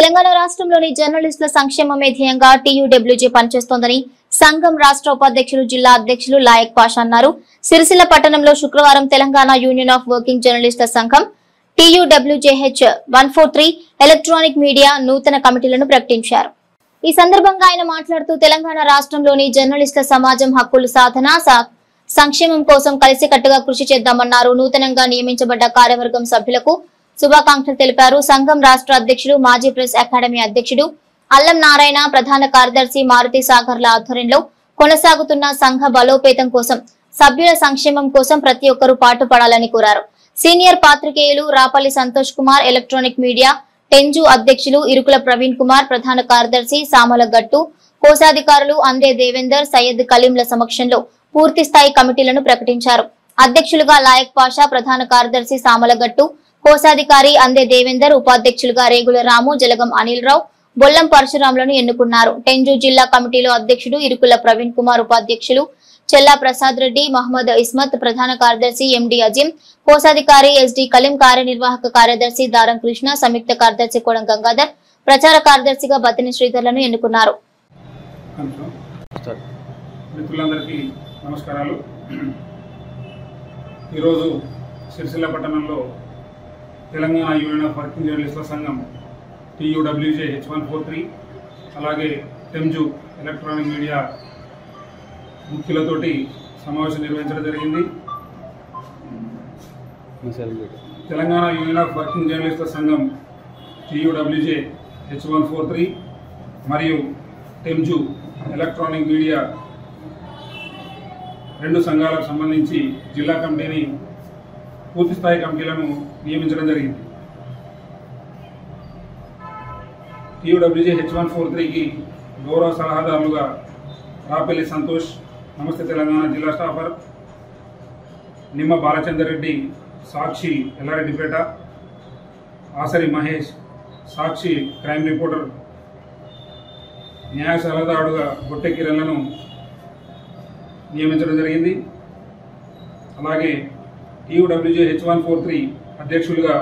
తెలంగాణ రాష్ట్రంలోని జర్నలిస్టుల సంక్షేమమే ధ్యేయంగా టీయూడబ్ల్యూజే పనిచేస్తోందని సంఘం రాష్ట్ర ఉపాధ్యక్షులు జిల్లా అధ్యక్షులు లాయక్ పాషా అన్నారు. సిరిసిల్ల పట్టణంలో శుక్రవారం తెలంగాణ యూనియన్ ఆఫ్ వర్కింగ్ జర్నలిస్టుల సంఘం టీయూడబ్ల్యూజేహెచ్ 143 ఎలక్ట్రానిక్ మీడియా నూతన కమిటీలను ప్రకటించారు. ఈ సందర్భంగా ఆయన మాట్లాడుతూ తెలంగాణ రాష్ట్రంలోని జర్నలిస్టుల సమాజం హక్కుల సాధన సంక్షేమం కోసం కలిసికట్టుగా కృషి చేద్దామన్నారు. నూతనంగా నియమించబడ్డ కార్యవర్గం సభ్యులకు శుభాకాంక్షలు తెలిపారు. సంఘం రాష్ట్ర అధ్యక్షుడు మాజీ ప్రెస్ అకాడమీ అధ్యక్షుడు అల్లం నారాయణ, ప్రధాన కార్యదర్శి మారుతి సాగర్ల ఆధ్వర్యంలో కొనసాగుతున్న సంఘ బలోపేతం కోసం సభ్యుల సంక్షేమం కోసం ప్రతి ఒక్కరూ పాటుపడాలని కోరారు. సీనియర్ పాత్రికేయులు రాపల్లి సంతోష్ కుమార్, ఎలక్ట్రానిక్ మీడియా టెంజు అధ్యక్షులు ఇరుకుల ప్రవీణ్ కుమార్, ప్రధాన కార్యదర్శి సామల గట్టు, కోశాధికారులు అందే దేవేందర్, సయ్యద్ కలీంల సమక్షంలో పూర్తి స్థాయి కమిటీలను ప్రకటించారు. అధ్యక్షులుగా లాయక్ పాషా, ప్రధాన కార్యదర్శి సామల గట్టు, కోశాధికారి అందే దేవేందర్, ఉపాధ్యక్షులుగా రేగుల రాము, జలగం అనిల్ రావు, బొల్లం పరశురాములను ఎన్నుకున్నారు. టెంజు జిల్లా కమిటీలో అధ్యక్షుడు ఇరుకుల ప్రవీణ్ కుమార్, ఉపాధ్యక్షులు చెల్లా ప్రసాద్ రెడ్డి, మహమ్మద్ ఇస్మత్, ప్రధాన కార్యదర్శి ఎండి అజీం, కోశాధికారి ఎస్డి కలీం, కార్యనిర్వాహక కార్యదర్శి దారం కృష్ణ, సంయుక్త కార్యదర్శి కోడం గంగాధర్, ప్రచార కార్యదర్శిగా బతిని శ్రీధర్లను ఎన్నుకున్నారు. మిత్రులందరికీ నమస్కారాలు. ఈరోజు సిరిసిల్ల పట్టణంలో తెలంగాణ యూనియన్ ఆఫ్ వర్కింగ్ జర్నలిస్టుల సంఘం టీయూడబ్ల్యూజేహెచ్ 143 అలాగే టెంజు ఎలక్ట్రానిక్ మీడియా ముఖ్యులతోటి సమావేశం నిర్వహించడం జరిగింది. తెలంగాణ యూనియన్ ఆఫ్ వర్కింగ్ జర్నలిస్టుల సంఘం టీయూడబ్ల్యూజేహెచ్ 143 మరియు టెంజు ఎలక్ట్రానిక్ మీడియా రెండు సంఘాలకు సంబంధించి జిల్లా కమిటీని పూర్తి స్థాయి కమిటీలను నియమించడం జరిగింది. టీయూడబ్ల్యూజేహెచ్ 143కి గౌరవ సలహాదారులుగా రాపల్లి సంతోష్, నమస్తే తెలంగాణ జిల్లా స్టాఫర్, నిమ్మ బాలచందర్ రెడ్డి, సాక్షి ఎల్లారెడ్డిపేట, ఆసరి మహేష్, సాక్షి క్రైమ్ రిపోర్టర్, న్యాయ సలహాదారుడుగా గొట్టె కిరణ్లను నియమించడం జరిగింది. అలాగే టీయూడబ్ల్యూజేహెచ్ 143 అధ్యక్షులుగా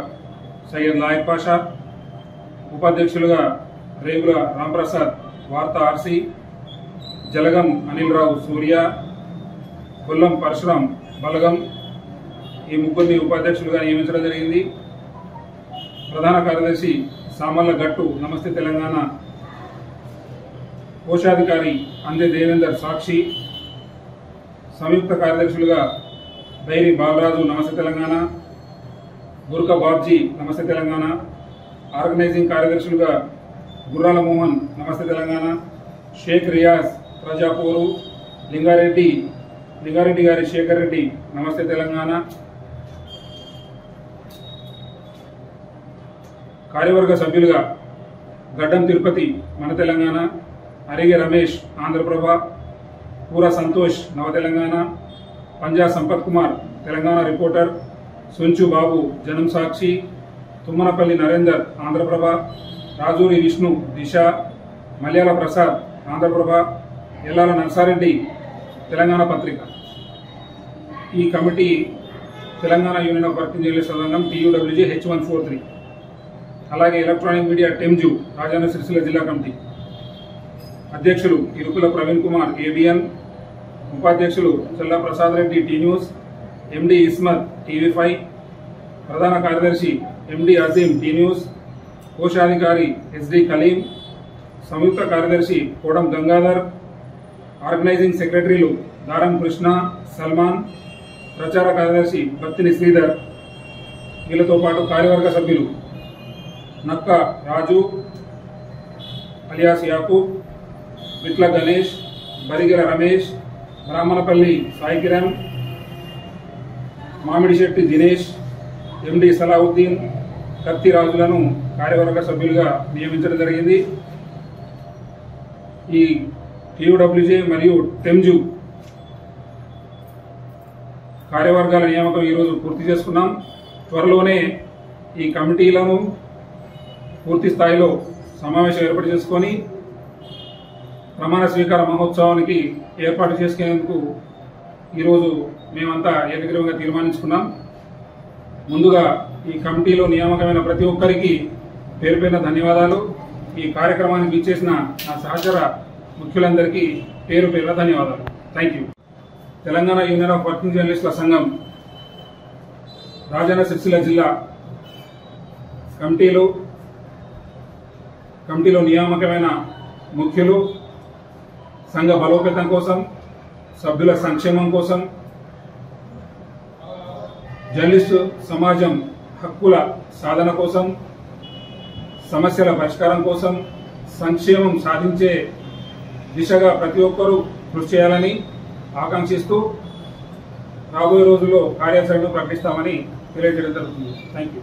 సయ్యద్ లాయక్ పాషా, ఉపాధ్యక్షులుగా రేగుల రాంప్రసాద్, వార్తా ఆర్సి, జలగం అనిల్ రావు సూర్య, బొల్లం పరశురాం బలగం, ఈ ముగ్గురిని ఉపాధ్యక్షులుగా నియమించడం జరిగింది. ప్రధాన కార్యదర్శి సామల్ల గట్టు, నమస్తే తెలంగాణ, కోశాధికారి అందే దేవేందర్, సాక్షి, సంయుక్త కార్యదర్శులుగా బైరి బాలరాజు, నమస్తే తెలంగాణ, గుర్కా బాబ్జీ, నమస్తే తెలంగాణ, ఆర్గనైజింగ్ కార్యదర్శులుగా గుర్రాల మోహన్, నమస్తే తెలంగాణ, షేక్ రియాజ్, ప్రజాపూరు, లింగారెడ్డి గారి శేఖర్ రెడ్డి, నమస్తే తెలంగాణ, కార్యవర్గ సభ్యులుగా గడ్డం తిరుపతి, మన తెలంగాణ, అరిగే రమేష్, ఆంధ్రప్రభ, పూర సంతోష్, నవ తెలంగాణ, పంజా సంపత్ కుమార్, తెలంగాణ రిపోర్టర్, సొంచు బాబు, జనం సాక్షి, తుమ్మనపల్లి నరేందర్, ఆంధ్రప్రభ, రాజూరి విష్ణు, దిశ, మల్యాల ప్రసాద్, ఆంధ్రప్రభ, ఎల్లాల నర్సారెడ్డి, తెలంగాణ పత్రిక. ఈ committee Telangana union of working జర్నలిస్టుల సంఘం టీయూడబ్ల్యూజేహెచ్ 143. అలాగే ఎలక్ట్రానిక్ మీడియా టెంజు రాజన్న సిరిసిల్ల జిల్లా కమిటీ అధ్యక్షులు ఇరుకుల ప్రవీణ్ కుమార్, ఏబిఎన్, ఉపాధ్యక్షులు చెల్లా ప్రసాద్ రెడ్డి, టీ న్యూస్, ఎండి ఇస్మత్, టీవీ5, ప్రధాన కార్యదర్శి ఎండి అజీం, టీ న్యూస్, కోశాధికారి ఎస్డి కలీం, సంయుక్త కార్యదర్శి కోడం గంగాధర్, ఆర్గనైజింగ్ సెక్రటరీలు దారం కృష్ణ, సల్మాన్, ప్రచార కార్యదర్శి బత్తిని శ్రీధర్, వీళ్ళతో పాటు కార్యవర్గ సభ్యులు నక్క రాజు అలియాస్ యాకూబ్, బిట్ల గణేష్, బరిగెల రమేష్, బ్రాహ్మణపల్లి సాయి కిరణ్, మామిడిశెట్టి దినేష్, ఎండి సలావుద్దీన్, కత్తి రాజులను కార్యవర్గ సభ్యులుగా నియమించడం జరిగింది. ఈ టీయూడబ్ల్యూజే మరియు టెంజు కార్యవర్గాల నియామకం ఈరోజు పూర్తి చేసుకున్నాం. త్వరలోనే ఈ కమిటీలను పూర్తి స్థాయిలో సమావేశం ఏర్పాటు చేసుకొని ప్రమాణ స్వీకార మహోత్సవానికి ఏర్పాటు చేసుకునేందుకు ఈరోజు మేమంతా ఏకగ్రీవంగా తీర్మానించుకున్నాం. ముందుగా ఈ కమిటీలో నియామకమైన ప్రతి ఒక్కరికి పేరు పేరున ధన్యవాదాలు. ఈ కార్యక్రమానికి ఇచ్చేసిన నా సహచర ముఖ్యులందరికీ పేరు పేరున ధన్యవాదాలు. Thank you. Telangana union of working జర్నలిస్టుల సంఘం రాజన్న సిరిసిల్ల జిల్లా కమిటీలో నియామకమైన ముఖ్యులు సంఘ బలోపేతం కోసం, సభ్యుల సంక్షేమం కోసం, జర్నలిస్టు సమాజం హక్కుల సాధన కోసం, సమస్యల పరిష్కారం కోసం, సంక్షేమం సాధించే దిశగా ప్రతి ఒక్కరూ కృషి చేయాలని ఆకాంక్షిస్తూ రాబోయే రోజుల్లో కార్యాచరణను ప్రకటిస్తామని తెలియజేయడం జరుగుతుంది. Thank you.